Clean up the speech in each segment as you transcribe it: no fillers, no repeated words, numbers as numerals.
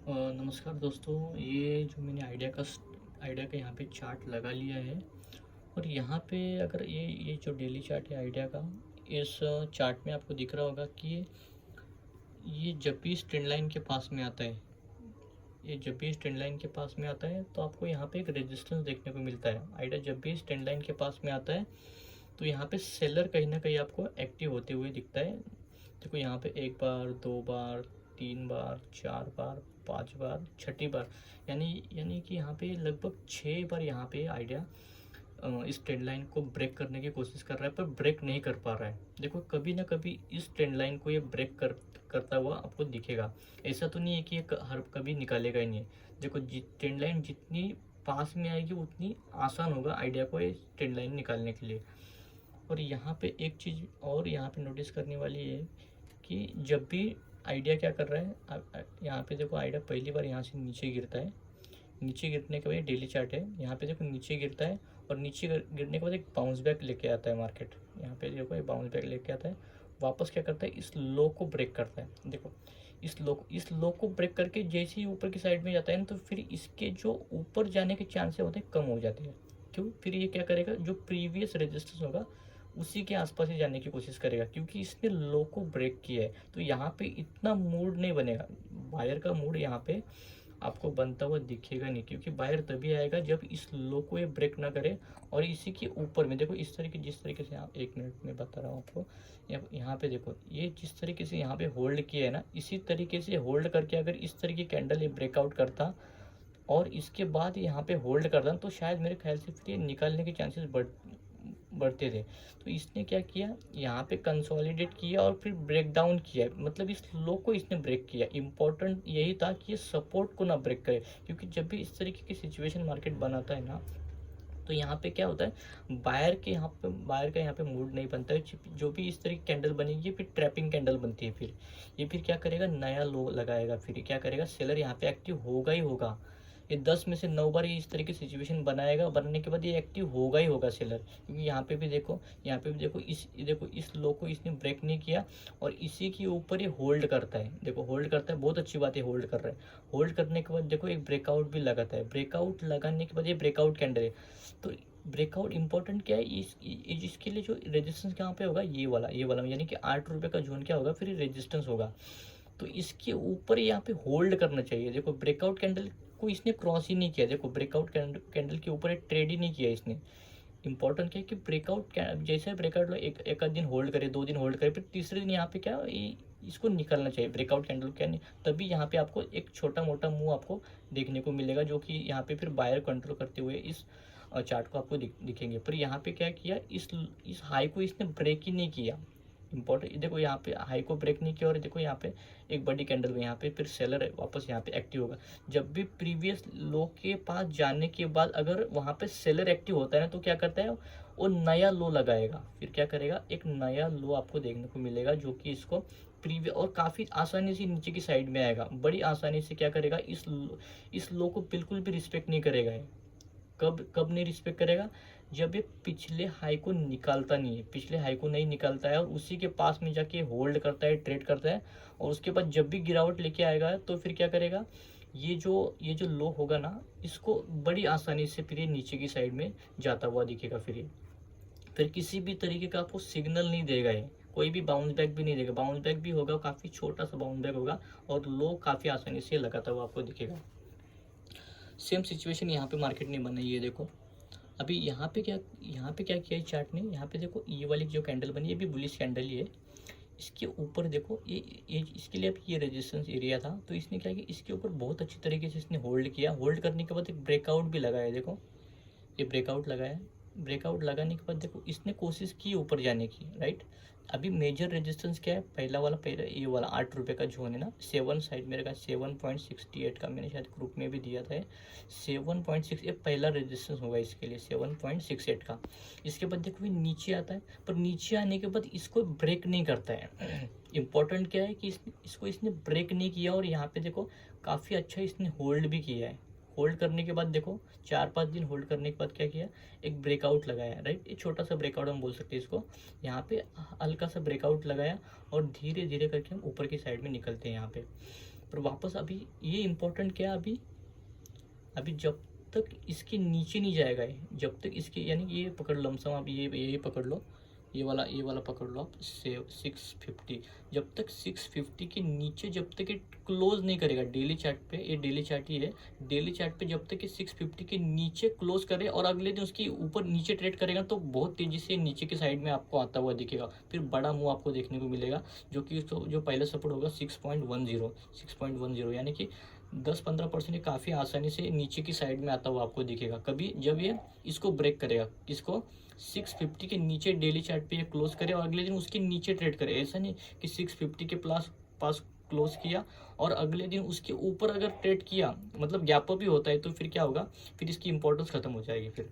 नमस्कार दोस्तों, ये जो मैंने आइडिया का यहाँ पे चार्ट लगा लिया है। और यहाँ पे अगर ये जो डेली चार्ट है आइडिया का, इस चार्ट में आपको दिख रहा होगा कि ये जब भी इस ट्रेंड लाइन के पास में आता है, ये जब भी इस ट्रेंड लाइन के पास में आता है तो आपको यहाँ पे एक रेजिस्टेंस देखने को मिलता है। आइडिया जब भी इस ट्रेंड लाइन के पास में आता है तो यहाँ पे सेलर कहीं ना कहीं आपको एक्टिव होते हुए दिखता है। देखो यहाँ पे एक बार, दो बार, तीन बार, चार बार, पांच बार, छठी बार, यानी यानी कि यहाँ पे लगभग 6 बार यहाँ पे आइडिया इस ट्रेंड लाइन को ब्रेक करने की कोशिश कर रहा है, पर ब्रेक नहीं कर पा रहा है। देखो कभी ना कभी इस ट्रेंड लाइन को ये करता हुआ आपको दिखेगा। ऐसा तो नहीं है कि ये हर कभी निकालेगा ही नहीं। देखो ट्रेंड लाइन जितनी पास में आएगी उतनी आसान होगा आइडिया को ये ट्रेंड लाइन निकालने के लिए। और यहाँ पे एक चीज़ और यहाँ पे नोटिस करने वाली है कि जब भी आइडिया क्या कर रहा है, यहाँ पे देखो आइडिया पहली बार यहाँ से नीचे गिरता है। नीचे गिरने के बाद डेली चार्ट है, यहाँ पे देखो नीचे गिरता है और नीचे गिरने के बाद एक बाउंस बैक लेके आता है मार्केट। यहाँ पे देखो एक बाउंस बैक लेके आता है, वापस क्या करता है, इस लो को ब्रेक करता है। देखो इस लो को ब्रेक करके जैसे ही ऊपर की साइड में जाता है ना, तो फिर इसके जो ऊपर जाने के चांसेस होते हैं कम हो जाते हैं। क्यों? फिर ये क्या करेगा, जो प्रीवियस रेजिस्टेंस होगा उसी के आसपास ही जाने की कोशिश करेगा, क्योंकि इसने लो को ब्रेक किया है। तो यहाँ पे इतना मूड नहीं बनेगा, बायर का मूड यहाँ पे आपको बनता हुआ दिखेगा नहीं, क्योंकि बायर तभी आएगा जब इस लो को ये ब्रेक ना करे और इसी के ऊपर में देखो इस तरीके, जिस तरीके से आप, एक मिनट में बता रहा हूँ आपको। यहाँ पे देखो ये जिस तरीके से यहाँ पे होल्ड किया है ना, इसी तरीके से होल्ड करके अगर इस तरह की कैंडल ये ब्रेकआउट करता और इसके बाद यहाँ पे होल्ड करता, तो शायद मेरे ख्याल से फिर ये निकालने के चांसेस बढ़ते थे। तो इसने क्या किया, यहाँ पे कंसोलिडेट किया और फिर ब्रेक डाउन किया, मतलब इस लो को इसने ब्रेक किया। इंपॉर्टेंट यही था कि ये सपोर्ट को ना ब्रेक करे, क्योंकि जब भी इस तरीके की सिचुएशन मार्केट बनाता है ना, तो यहाँ पे क्या होता है, बायर का यहाँ पे मूड नहीं बनता है। जो भी इस तरह की कैंडल बनेगी फिर ट्रैपिंग कैंडल बनती है। फिर ये फिर क्या करेगा, नया लो लगाएगा। फिर क्या करेगा, सेलर यहाँ पे एक्टिव होगा ही होगा। ये 10 में से 9 बार ये इस तरह की सिचुएशन बनाएगा, बनने के बाद ये एक्टिव होगा ही होगा सेलर। क्योंकि यहाँ पे भी देखो, इस लो को इसने ब्रेक नहीं किया और इसी के ऊपर ये होल्ड करता है। देखो होल्ड करता है, बहुत अच्छी बात है, होल्ड कर रहा है। होल्ड करने के बाद देखो एक ब्रेकआउट भी लगाता है। ब्रेकआउट लगाने के बाद ये ब्रेकआउट कैंडल है। तो ब्रेकआउट इंपॉर्टेंट क्या है, इसके लिए जो रेजिस्टेंस कहाँ पे होगा, ये वाला यानी कि 8 रुपये का जोन क्या होगा, फिर रेजिस्टेंस होगा। तो इसके ऊपर यहाँ पे होल्ड करना चाहिए। देखो ब्रेकआउट कैंडल को इसने क्रॉस ही नहीं किया। देखो ब्रेकआउट कैंडल के ऊपर ट्रेड ही नहीं किया इसने। इंपॉर्टेंट क्या है कि जैसे ब्रेकआउट एक आध दिन होल्ड करे, 2 दिन होल्ड करे, फिर तीसरे दिन यहाँ पे क्या इसको निकलना चाहिए ब्रेकआउट कैंडल क्या नहीं, तभी यहाँ पे आपको एक छोटा मोटा मूव आपको देखने को मिलेगा, जो कि यहाँ पे फिर बायर कंट्रोल करते हुए इस चार्ट को आपको दिखेंगे। पर यहाँ पे क्या किया, इस हाई को इसने ब्रेक ही नहीं किया। इंपॉर्टेंट देखो यहाँ पे हाई को ब्रेक नहीं किया और देखो यहाँ पे एक बड़ी कैंडल में यहाँ पे फिर सेलर वापस यहाँ पे एक्टिव होगा। जब भी प्रीवियस लो के पास जाने के बाद अगर वहाँ पे सेलर एक्टिव होता है ना, तो क्या करता है वो नया लो लगाएगा। फिर क्या करेगा, एक नया लो आपको देखने को मिलेगा, जो कि इसको प्रीवियस और काफ़ी आसानी से नीचे की साइड में आएगा। बड़ी आसानी से क्या करेगा, इस लो को बिल्कुल भी रिस्पेक्ट नहीं करेगा। कब कब नहीं रिस्पेक्ट करेगा, जब ये पिछले हाई को निकालता नहीं है, पिछले हाई को नहीं निकालता है और उसी के पास में जाके होल्ड करता है, ट्रेड करता है। और उसके बाद जब भी गिरावट लेके आएगा तो फिर क्या करेगा, ये जो लो होगा ना, इसको बड़ी आसानी से फिर ये नीचे की साइड में जाता हुआ दिखेगा। फिर किसी भी तरीके का आपको सिग्नल नहीं देगा, ये कोई भी बाउंस बैक भी नहीं देगा। बाउंस बैक भी होगा, काफ़ी छोटा सा बाउंस बैक होगा और लो काफ़ी आसानी से लगाता हुआ आपको दिखेगा। सेम सिचुएशन यहाँ पे मार्केट ने बनाई है। देखो अभी यहाँ पे क्या किया है चार्ट ने, यहाँ पे देखो ये वाली जो कैंडल बनी, ये भी बुलिश कैंडल ही है। इसके ऊपर देखो ये इसके लिए अब ये रेजिस्टेंस एरिया था, तो इसने क्या किया, इसके ऊपर बहुत अच्छी तरीके से इसने होल्ड किया। होल्ड करने के बाद एक ब्रेकआउट भी लगाया। देखो ये ब्रेकआउट लगाया। ब्रेकआउट लगाने के बाद देखो इसने कोशिश की ऊपर जाने की, राइट। अभी मेजर रेजिस्टेंस क्या है, पहला ये वाला 8 रुपये का जोन है ना, 7 साइड मेरे का 7.68 का, मैंने शायद ग्रुप में भी दिया था। 7.6 ये पहला रेजिस्टेंस होगा इसके लिए, 7.68 का। इसके बाद देखो ये नीचे आता है, पर नीचे आने के बाद इसको ब्रेक नहीं करता है। इंपॉर्टेंट क्या है कि इसको इसने ब्रेक नहीं किया और यहाँ पे देखो काफ़ी अच्छा इसने होल्ड भी किया है। होल्ड करने के बाद देखो 4-5 दिन होल्ड करने के बाद क्या किया, एक ब्रेकआउट लगाया, राइट। एक छोटा सा ब्रेकआउट हम बोल सकते हैं इसको। यहाँ पे हल्का सा ब्रेकआउट लगाया और धीरे धीरे करके हम ऊपर की साइड में निकलते हैं यहाँ पे। पर वापस अभी ये इम्पोर्टेंट क्या है, अभी जब तक इसके नीचे नहीं जाएगा ये, जब तक इसके यानी ये पकड़ लो, लमसम आप ये पकड़ लो, ये वाला पकड़ लो आप, 650, जब तक 650 के नीचे जब तक ये क्लोज नहीं करेगा डेली चार्ट पे, ये डेली चार्ट ही है, डेली चार्ट पे जब तक ये 650 के नीचे क्लोज करे और अगले दिन उसकी ऊपर नीचे ट्रेड करेगा तो बहुत तेज़ी से नीचे की साइड में आपको आता हुआ दिखेगा, फिर बड़ा मूव आपको देखने को मिलेगा, जो कि जो पहला सपोर्ट होगा 6.10 यानी कि 10-15% काफ़ी आसानी से नीचे की साइड में आता हुआ आपको दिखेगा। कभी जब ये इसको ब्रेक करेगा, इसको 650 के नीचे डेली चार्ट पे ये क्लोज करे और अगले दिन उसके नीचे ट्रेड करे, ऐसा नहीं कि 650 के पास क्लोज किया और अगले दिन उसके ऊपर अगर ट्रेड किया, मतलब गैप अप भी होता है, तो फिर क्या होगा, फिर इसकी इंपॉर्टेंस खत्म हो जाएगी फिर।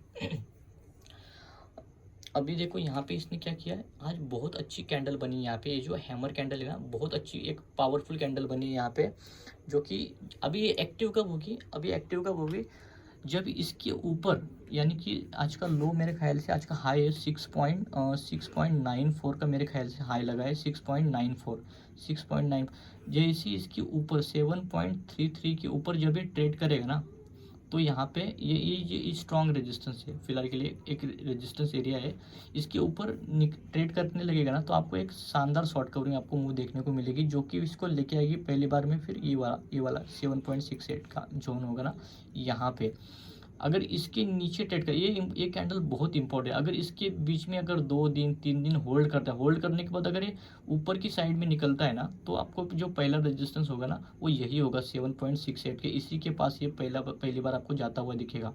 अभी देखो यहाँ पे इसने क्या किया है, आज बहुत अच्छी कैंडल बनी यहाँ पे, ये जो हैमर कैंडल है ना, बहुत अच्छी एक पावरफुल कैंडल बनी है यहाँ पे, जो कि अभी ये एक्टिव कब होगी, जब इसके ऊपर, यानी कि आज का लो मेरे ख्याल से आज का हाई है 6.94 का मेरे ख्याल से हाई लगा है, 6.9, जैसे इसके ऊपर 7.33 के ऊपर जब ये ट्रेड करेगा ना, तो यहाँ पे ये स्ट्रॉन्ग रेजिस्टेंस है, फिलहाल के लिए एक रेजिस्टेंस एरिया है, इसके ऊपर ट्रेड करने लगेगा ना, तो आपको एक शानदार शॉर्ट कवरिंग आपको मूव देखने को मिलेगी, जो कि इसको लेके आएगी पहली बार में, फिर ये वाला 7.68 का जोन होगा ना यहाँ पे, अगर इसके नीचे ट्रेड कर, ये कैंडल बहुत इंपॉर्टेंट है, अगर इसके बीच में अगर 2 दिन 3 दिन होल्ड करता है, होल्ड करने के बाद अगर ये ऊपर की साइड में निकलता है ना, तो आपको जो पहला रेजिस्टेंस होगा ना वो यही होगा 7.68 के, इसी के पास ये पहली बार आपको जाता हुआ दिखेगा।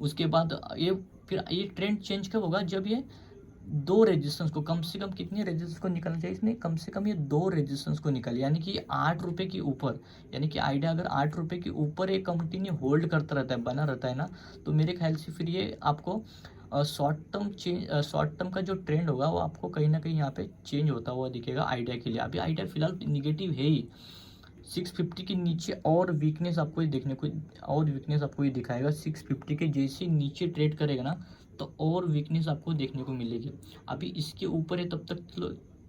उसके बाद ये ट्रेंड चेंज कब होगा, जब ये 2 रेजिस्टेंस को, कम से कम कितने रेजिस्टेंस को निकलना चाहिए इसमें, कम से कम ये 2 रेजिस्टेंस को निकाले, यानी कि 8 रुपये के ऊपर, यानी कि आइडिया अगर 8 रुपये के ऊपर एक कंटिन्यू होल्ड करता रहता है, बना रहता है ना, तो मेरे ख्याल से फिर ये आपको शॉर्ट टर्म का जो ट्रेंड होगा वो आपको कहीं ना कहीं यहाँ पे चेंज होता हुआ दिखेगा आइडिया के लिए। अभी आइडिया फिलहाल निगेटिव है ही, 650 के नीचे और वीकनेस आपको ये दिखाएगा, 650 के जैसे नीचे ट्रेड करेगा ना तो और वीकनेस आपको देखने को मिलेगी। अभी इसके ऊपर है तब तक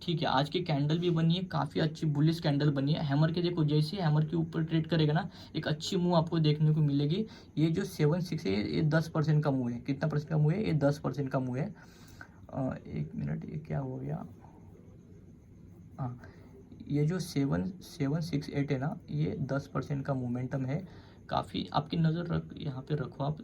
ठीक है, आज की कैंडल भी बनी है, काफ़ी अच्छी बुलिश कैंडल बनी है, हैमर के देखो जैसे हैमर के ऊपर ट्रेड करेगा ना एक अच्छी मूव आपको देखने को मिलेगी। ये जो 7.6 है ये 10% का मूव है, कितना परसेंट का मूव है, ये 10% का मूव है। 1 मिनट, ये क्या हो गया, हाँ, ये जो 7.68 है ना, ये 10% का मोमेंटम है, काफ़ी आपकी नज़र यहाँ पे रखो आप,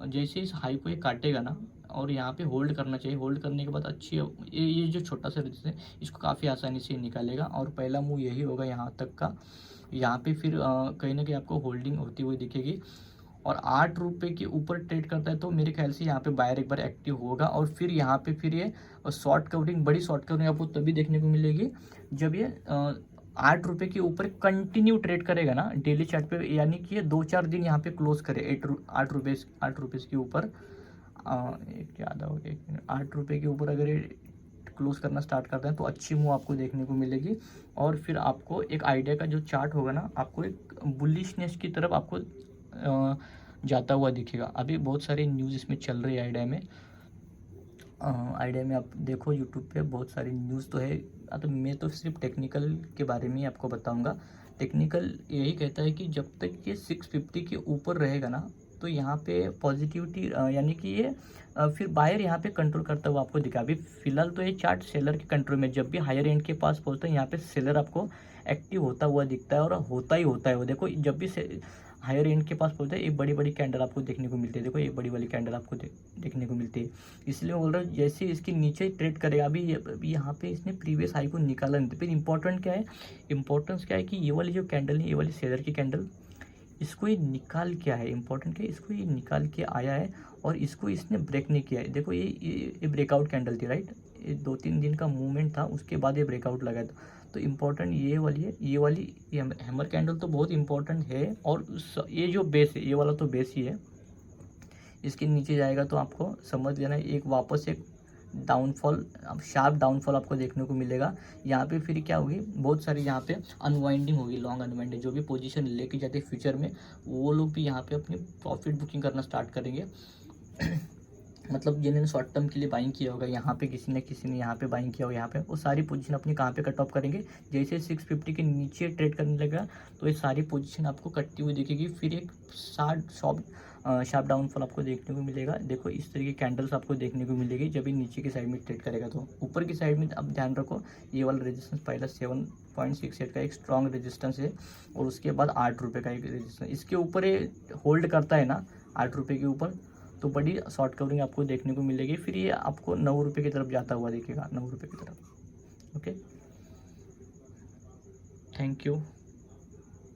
जैसे इस हाई को ये काटेगा ना और यहाँ पे होल्ड करना चाहिए, होल्ड करने के बाद अच्छी ये जो छोटा सा रेजिस्टेंस है इसको काफ़ी आसानी से निकालेगा और पहला मूव यही होगा यहाँ तक का, यहाँ पे फिर कहीं ना कहीं आपको होल्डिंग होती हुई दिखेगी और 8 रुपये के ऊपर ट्रेड करता है तो मेरे ख्याल से यहाँ पे बायर एक बार एक्टिव होगा और फिर यहाँ पे फिर ये शॉर्ट कवरिंग, बड़ी शॉर्ट कवरिंग आपको तभी देखने को मिलेगी जब ये 8 रुपये के ऊपर कंटिन्यू ट्रेड करेगा ना डेली चार्ट पे, यानी कि ये 2-4 दिन यहाँ पे क्लोज करे 8 रुपये के ऊपर, ज़्यादा हो गया, 8 रुपये के ऊपर अगर ये क्लोज करना स्टार्ट करते हैं तो अच्छी मूव आपको देखने को मिलेगी और फिर आपको एक आइडिया का जो चार्ट होगा ना आपको एक बुलिशनेस की तरफ आपको जाता हुआ दिखेगा। अभी बहुत सारी न्यूज़ इसमें चल रही है आइडिया में आप देखो यूट्यूब पे बहुत सारी न्यूज़ तो है, तो मैं तो सिर्फ टेक्निकल के बारे में ही आपको बताऊंगा। टेक्निकल यही कहता है कि जब तक ये 650 के ऊपर रहेगा ना तो यहाँ पे पॉजिटिविटी, यानी कि ये फिर बायर यहाँ पे कंट्रोल करता हुआ आपको दिखा। अभी फिलहाल तो ये चार्ट सेलर के कंट्रोल में, जब भी हायर एंड के पास पहुँचता है यहाँ पे सेलर आपको एक्टिव होता हुआ दिखता है और होता ही होता है वो। देखो जब भी हायर एंड के पास पहुँचता है एक बड़ी बड़ी कैंडल आपको देखने को मिलती है, देखो एक बड़ी वाली कैंडल आपको देखने को मिलती है। इसलिए बोल रहा हूँ जैसे इसके नीचे ट्रेड करेगा, अभी यहाँ पे इसने प्रीवियस हाई को निकाला नहीं, फिर इंपॉर्टेंस क्या है कि ये वाली जो कैंडल है, ये वाली सेलर की कैंडल, इसको ये निकाल के आया है, इंपॉर्टेंट क्या है, इसको ये निकाल के आया है और इसको इसने ब्रेक नहीं किया है। देखो ये ब्रेकआउट कैंडल थी, राइट, ये 2-3 दिन का मूवमेंट था, उसके बाद ये ब्रेकआउट लगा था। तो इम्पोर्टेंट ये वाली है, ये हैमर कैंडल तो बहुत इंपॉर्टेंट है और ये जो बेस है ये वाला तो बेस ही है। इसके नीचे जाएगा तो आपको समझ लेना एक वापस एक डाउनफॉल, शार्प डाउनफॉल आपको देखने को मिलेगा। यहाँ पे फिर क्या होगी, बहुत सारी यहाँ पे अनवाइंडिंग होगी, लॉन्ग अनवाइंडिंग, जो भी पोजीशन लेके जाते फ्यूचर में वो लोग भी यहाँ पे अपनी प्रॉफिट बुकिंग करना स्टार्ट करेंगे। मतलब जिन्होंने शॉर्ट टर्म के लिए बाइंग किया होगा, यहाँ पे किसी ने यहाँ पे बाइंग किया होगा, यहाँ पे वो सारी पोजीशन अपनी कहाँ पे कट ऑफ करेंगे, जैसे 650 के नीचे ट्रेड करने लगेगा तो ये सारी पोजीशन आपको कटती हुई दिखेगी। फिर एक शार्प डाउनफॉल आपको देखने को मिलेगा। देखो इस तरीके कैंडल्स आपको देखने को मिलेगी जब ये नीचे की साइड में ट्रेड करेगा। तो ऊपर की साइड में अब ध्यान रखो, ये वाला रेजिस्टेंस पहला 7.68 का एक स्ट्रॉन्ग रेजिस्टेंस है, और उसके बाद 8 रुपये का एक रेजिस्टेंस, इसके ऊपर ये होल्ड करता है ना 8 रुपये के ऊपर, तो बड़ी शॉर्ट कवरिंग आपको देखने को मिलेगी। फिर ये आपको 9 रुपये की तरफ जाता हुआ दिखेगा, 9 रुपये की तरफ। Okay, thank you.